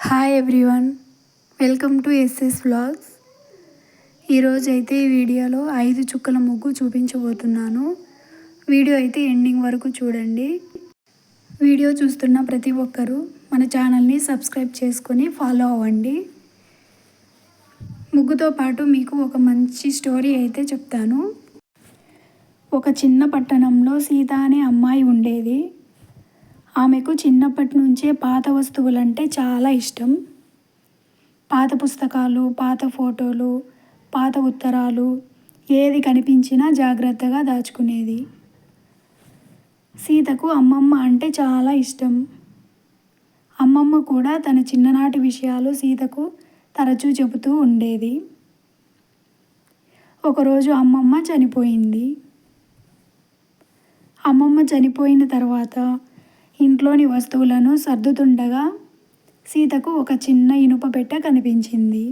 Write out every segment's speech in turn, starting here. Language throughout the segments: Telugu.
Hi everyone, welcome to SS vlogs. ఈరోజు అయితే ఈ వీడియోలో 5 చుక్కల ముగ్గు చూపించబోతున్నాను. వీడియో అయితే ఎండింగ్ వరకు చూడండి. వీడియో చూస్తున్న ప్రతి ఒక్కరూ మన ఛానల్ని సబ్స్క్రైబ్ చేసుకొని ఫాలో అవ్వండి. ముగ్గుతో పాటు మీకు ఒక మంచి స్టోరీ అయితే చెప్తాను. ఒక చిన్న పట్టణంలో సీత అనే అమ్మాయి ఉండేది. ఆమెకు చిన్నప్పటి నుంచే పాత వస్తువులంటే చాలా ఇష్టం. పాత పుస్తకాలు, పాత ఫోటోలు, పాత ఉత్తరాలు ఏది కనిపించినా జాగ్రత్తగా దాచుకునేది. సీతకు అమ్మమ్మ అంటే చాలా ఇష్టం. అమ్మమ్మ కూడా తన చిన్ననాటి విషయాలు సీతకు తరచూ చెబుతూ ఉండేది. ఒకరోజు అమ్మమ్మ చనిపోయింది. అమ్మమ్మ చనిపోయిన తర్వాత ఇంట్లోని వస్తువులను సర్దుతుండగా సీతకు ఒక చిన్న ఇనుప పెట్టె కనిపించింది.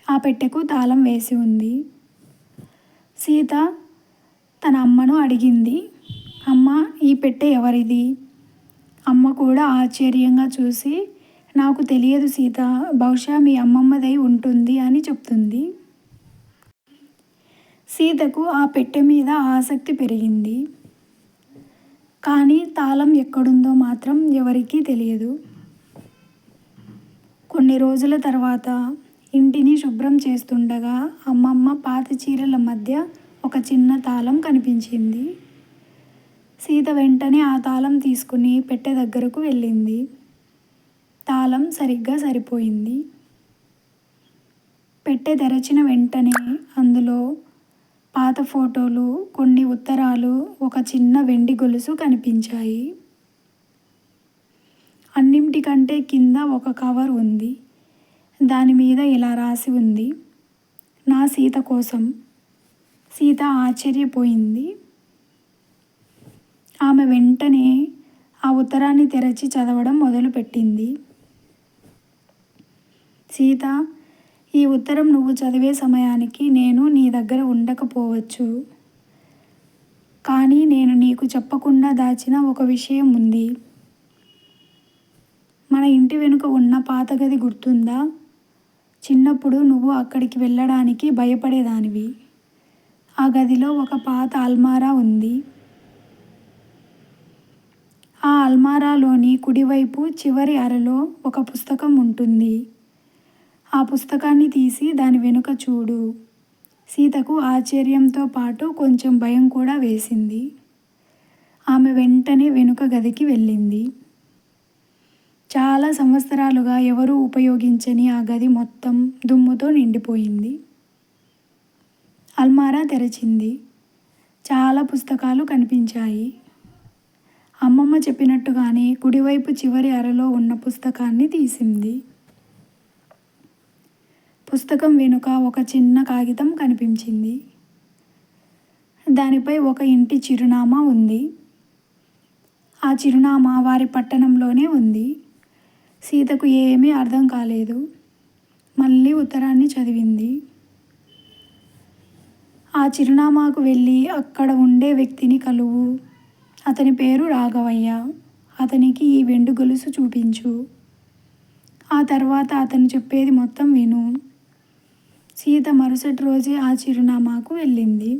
ఆ పెట్టెకు తాళం వేసి ఉంది. సీత తన అమ్మను అడిగింది, అమ్మ, ఈ పెట్టె ఎవరిది? అమ్మ కూడా ఆశ్చర్యంగా చూసి, నాకు తెలియదు సీత, బహుశా మీ అమ్మమ్మదై ఉంటుంది అని చెప్తుంది. సీతకు ఆ పెట్టె మీద ఆసక్తి పెరిగింది. కానీ తాళం ఎక్కడుందో మాత్రం ఎవరికీ తెలియదు. కొన్ని రోజుల తర్వాత ఇంటిని శుభ్రం చేస్తుండగా అమ్మమ్మ పాత చీరల మధ్య ఒక చిన్న తాళం కనిపించింది. సీత వెంటనే ఆ తాళం తీసుకుని పెట్టె దగ్గరకు వెళ్ళింది. తాళం సరిగ్గా సరిపోయింది. పెట్టె తెరచిన వెంటనే అందులో పాత ఫోటోలు, కొన్ని ఉత్తరాలు, ఒక చిన్న వెండి గొలుసు కనిపించాయి. అన్నింటికంటే కింద ఒక కవర్ ఉంది. దాని మీద ఇలా రాసి ఉంది, నా సీత కోసం. సీత ఆశ్చర్యపోయింది. ఆమె వెంటనే ఆ ఉత్తరాన్ని తెరచి చదవడం మొదలుపెట్టింది. సీత, ఈ ఉత్తరం నువ్వు చదివే సమయానికి నేను నీ దగ్గర ఉండకపోవచ్చు. కానీ నేను నీకు చెప్పకుండా దాచిన ఒక విషయం ఉంది. మన ఇంటి వెనుక ఉన్న పాత గది గుర్తుందా? చిన్నప్పుడు నువ్వు అక్కడికి వెళ్ళడానికి భయపడేదానివి. ఆ గదిలో ఒక పాత అల్మారా ఉంది. ఆ అల్మారాలోని కుడివైపు చివరి అరలో ఒక పుస్తకం ఉంటుంది. ఆ పుస్తకాన్ని తీసి దాని వెనుక చూడు. సీతకు ఆశ్చర్యంతో పాటు కొంచెం భయం కూడా వేసింది. ఆమె వెంటనే వెనుక గదికి వెళ్ళింది. చాలా సంవత్సరాలుగా ఎవరూ ఉపయోగించని ఆ గది మొత్తం దుమ్ముతో నిండిపోయింది. అల్మారా తెరచింది. చాలా పుస్తకాలు కనిపించాయి. అమ్మమ్మ చెప్పినట్టుగానే కుడివైపు చివరి అరలో ఉన్న పుస్తకాన్ని తీసింది. పుస్తకం వెనుక ఒక చిన్న కాగితం కనిపించింది. దానిపై ఒక ఇంటి చిరునామా ఉంది. ఆ చిరునామా వారి పట్టణంలోనే ఉంది. సీతకు ఏమీ అర్థం కాలేదు. మళ్ళీ ఉత్తరాన్ని చదివింది. ఆ చిరునామాకు వెళ్ళి అక్కడ ఉండే వ్యక్తిని కలువు. అతని పేరు రాఘవయ్య. అతనికి ఈ వెండి గొలుసు చూపించు. ఆ తర్వాత అతను చెప్పేది మొత్తం విను. సీత మరుసటి రోజే ఆ చిరునామాకు వెళ్ళింది.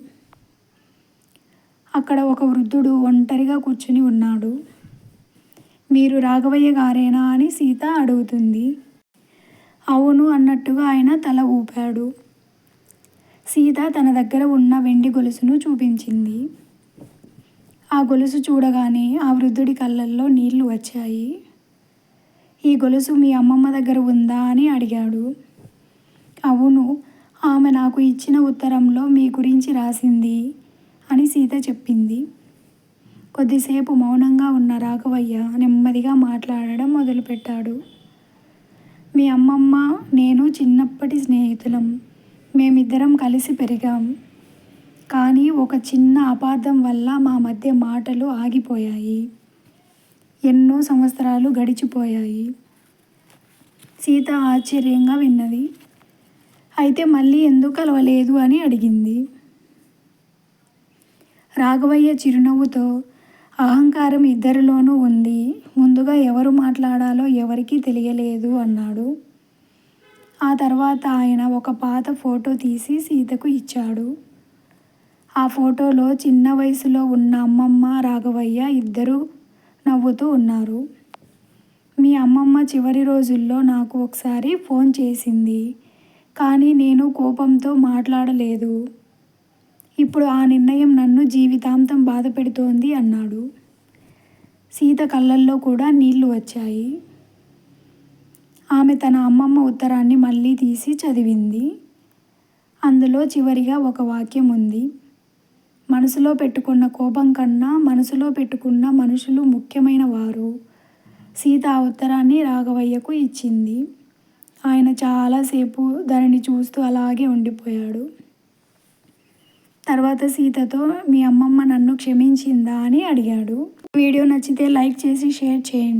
అక్కడ ఒక వృద్ధుడు ఒంటరిగా కూర్చుని ఉన్నాడు. మీరు రాఘవయ్య గారేనా అని సీత అడుగుతుంది. అవును అన్నట్టుగా ఆయన తల ఊపాడు. సీత తన దగ్గర ఉన్న వెండి గొలుసును చూపించింది. ఆ గొలుసు చూడగానే ఆ వృద్ధుడి కళ్ళల్లో నీళ్లు వచ్చాయి. ఈ గొలుసు మీ అమ్మమ్మ దగ్గర ఉందా అని అడిగాడు. అవును, ఆమె నాకు ఇచ్చిన ఉత్తరంలో మీ గురించి రాసింది అని సీత చెప్పింది. కొద్దిసేపు మౌనంగా ఉన్న రాఘవయ్య నెమ్మదిగా మాట్లాడడం మొదలుపెట్టాడు. మీ అమ్మమ్మ నేను చిన్నప్పటి స్నేహితులం. మేమిద్దరం కలిసి పెరిగాం. కానీ ఒక చిన్న అపార్థం వల్ల మా మధ్య మాటలు ఆగిపోయాయి. ఎన్నో సంవత్సరాలు గడిచిపోయాయి. సీత ఆశ్చర్యంగా విన్నది. అయితే మళ్ళీ ఎందుకు కలవలేదు అని అడిగింది. రాఘవయ్య చిరునవ్వుతో, అహంకారం ఇద్దరిలోనూ ఉంది. ముందుగా ఎవరు మాట్లాడాలో ఎవరికీ తెలియలేదు అన్నాడు. ఆ తర్వాత ఆయన ఒక పాత ఫోటో తీసి సీతకు ఇచ్చాడు. ఆ ఫోటోలో చిన్న వయసులో ఉన్న అమ్మమ్మ, రాఘవయ్య ఇద్దరూ నవ్వుతూ ఉన్నారు. మీ అమ్మమ్మ చివరి రోజుల్లో నాకు ఒకసారి ఫోన్ చేసింది. కానీ నేను కోపంతో మాట్లాడలేదు. ఇప్పుడు ఆ నిర్ణయం నన్ను జీవితాంతం బాధపెడుతోంది అన్నాడు. సీత కళ్ళల్లో కూడా నీళ్లు వచ్చాయి. ఆమె తన అమ్మమ్మ ఉత్తరాన్ని మళ్ళీ తీసి చదివింది. అందులో చివరిగా ఒక వాక్యం ఉంది. మనసులో పెట్టుకున్న కోపం కన్నా మనసులో పెట్టుకున్న మనుషులు ముఖ్యమైన వారు. సీత ఆ ఉత్తరాన్ని రాఘవయ్యకు ఇచ్చింది. ఆయన చాలాసేపు దానిని చూస్తూ అలాగే ఉండిపోయాడు. తర్వాత సీతతో మీ అమ్మమ్మ నన్ను క్షమించిందా అని అడిగాడు. వీడియో నచ్చితే లైక్ చేసి షేర్ చేయండి.